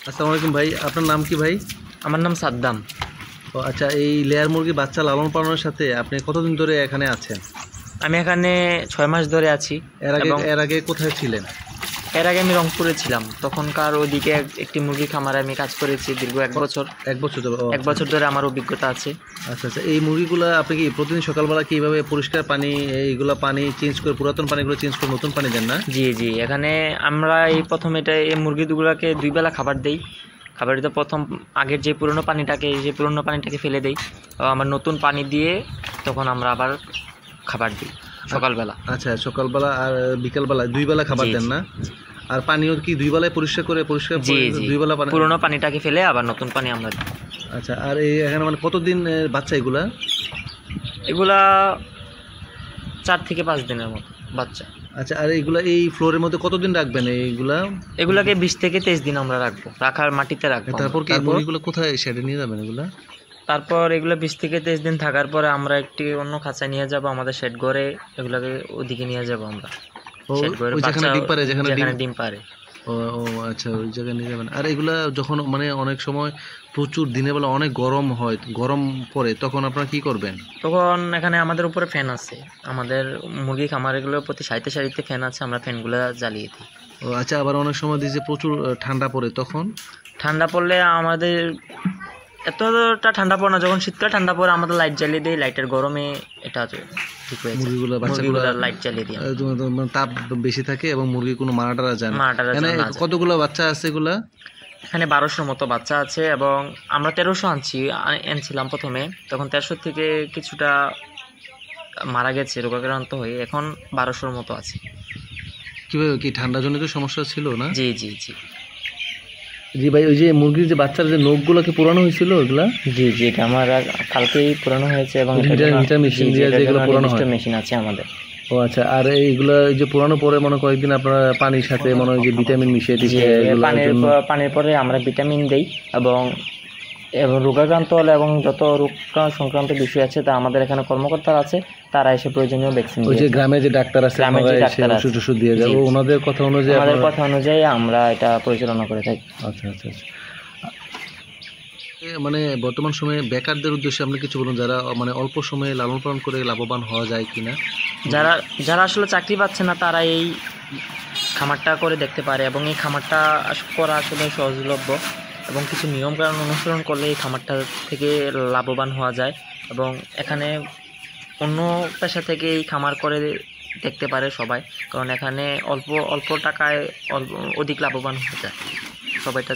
আসসালামু আলাইকুম ভাই, আপনার নাম কি ভাই? আমার নাম সাদ্দাম। ও আচ্ছা, এই লেয়ার মুরগি বাচ্চা লালন পালনের সাথে আপনি কতদিন ধরে এখানে আছেন? আমি এখানে 6 মাস ধরে আছি। এর আগে কোথায় ছিলেন? এর আগে আমি রংপুরে ছিলাম, তখনকার ওইদিকে একটি মুরগি খামারে আমি কাজ করেছি দীর্ঘ 1 বছর। 1 বছর ধরে? 1 বছর ধরে আমার অভিজ্ঞতা আছে। আচ্ছা আচ্ছা, এই মুরগিগুলো আপনি কি প্রতিদিন সকালবেলা কিভাবে পরিষ্কার পানি, এইগুলো পানি চেঞ্জ করে, পুরাতন পানিগুলো চেঞ্জ করে নতুন পানি দেন না? জি জি, এখানে আমরা প্রথম এই মুরগিগুলোকে 2 বেলা খাবার দেই। খাবার দিতে প্রথম আগের যে পুরনো পানিটাকে ফেলে দেই, আমার নতুন পানি দিয়ে তখন আমরা আবার খাবার দিই সকালবেলা। আচ্ছা, সকালবেলা আর বিকালবেলা 2 বেলা খাবার দেন না? আর পানিও কি 2 বেলায় পরিষ্কার 2 বেলা পানি? পুরনো পানিটাকে ফেলে আবার নতুন পানি আমরা দিই। আচ্ছা, আর এই এখানে মানে কতদিন বাচ্চা এগুলা 4 থেকে 5 দিনের মতো বাচ্চা। আচ্ছা, আর এইগুলা এই ফ্লোরের মধ্যে কতদিন রাখবেন? এগুলাকে 20 থেকে 23 দিন আমরা রাখবো, রাখার মাটিতে রাখবো। তারপর কি মুরগিগুলো কোথায় শেডে নিয়ে যাবেন এগুলা? তারপর এগুলো 20 থেকে 23 দিন থাকার পরে আমরা একটি অন্য খাঁচায় নিয়ে যাব, আমাদের শেড ঘরে এগুলাকে ওদিকে নিয়ে যাব আমরা। শেড ঘরে যেখানে ডিম পারে। ও আচ্ছা, ওই জায়গায় নিয়ে যাবেন। আর এগুলা যখন মানে অনেক সময় প্রচুর দিনের বেলা অনেক গরম হয়, গরম পড়ে, তখন আপনারা কি করবেন? তখন এখানে আমাদের উপরে ফ্যান আছে, আমাদের মুরগি খামারগুলোর প্রতি সারিতে সারিতে ফ্যান আছে, আমরা ফ্যানগুলো জ্বালিয়ে দিই। ও আচ্ছা, আবার অনেক সময় দিয়েছে প্রচুর ঠান্ডা পড়ে, তখন? ঠান্ডা পড়লে আমাদের এতটা ঠান্ডা পড়ে না, যখন শীতকালে ঠান্ডা পড়ে আমাদের লাইট জ্বালিয়ে দিই, লাইটের গরমে এটা ঠিক হয়ে যায়। বাচ্চাগুলো লাইট জ্বালিয়ে দিই, তাপ বেশি থাকে এবং মুরগি কোনো মারা টারা যায় না। কতগুলো বাচ্চা আছে এগুলা? এখানে 1200 মতো বাচ্চা আছে এবং আমরা 1300 আনছিলাম প্রথমে, তখন 1300 থেকে কিছুটা মারা গেছে রোগাক্রান্ত হয়ে, এখন 1200-র মতো আছে। কিভাবে, কি ঠান্ডা জনিত সমস্যা ছিল না? জি জি জি জি ভাই, ওই যে মুরগির যে বাচ্চার যে নখগুলোকে পুরানো হয়েছিল ওগুলা? জি জি, এটা আমার কালকেই পুরানো হয়েছে এবং মেশিন আছে আমাদের। ও আচ্ছা, আর এইগুলা যে পুরানো পরে মনে কয়েকদিন আপনারা পানির সাথে মনে হয় যে ভিটামিন মিশিয়ে দিচ্ছে? পানির পরে আমরা ভিটামিন দেই এবং রোগাক্রান্ত হলে এবং যত রোগ সংক্রান্ত বিষয় আছে তা আমাদের এখানে কর্মকর্তা আছে, তারা এসে প্রয়োজনীয় ভ্যাকসিন ওই যে গ্রামে যে ডাক্তার আছে ওষুধ দিয়ে যায়, ওনাদের কথা অনুযায়ী আমরা এটা পরিচালনা করে থাকি। আচ্ছা আচ্ছা আচ্ছা, মানে বর্তমান সময়ে বেকারদের উদ্দেশ্যে আপনি কিছু বলুন, যারা মানে অল্প সময়ে লালন পালন করে লাভবান হওয়া যায় কিনা? যারা আসলে চাকরি পাচ্ছে না, তারা এই খামারটা করে দেখতে পারে এবং এই খামারটা করা আসলে সহজলভ্য এবং কিছু নিয়মকানুন অনুসরণ করলে এই খামারটা থেকে লাভবান হওয়া যায় এবং এখানে অন্য পেশা থেকে এই খামার করে দেখতে পারে সবাই, কারণ এখানে অল্প টাকায় অধিক লাভবান হয়ে যায় সবাইটা।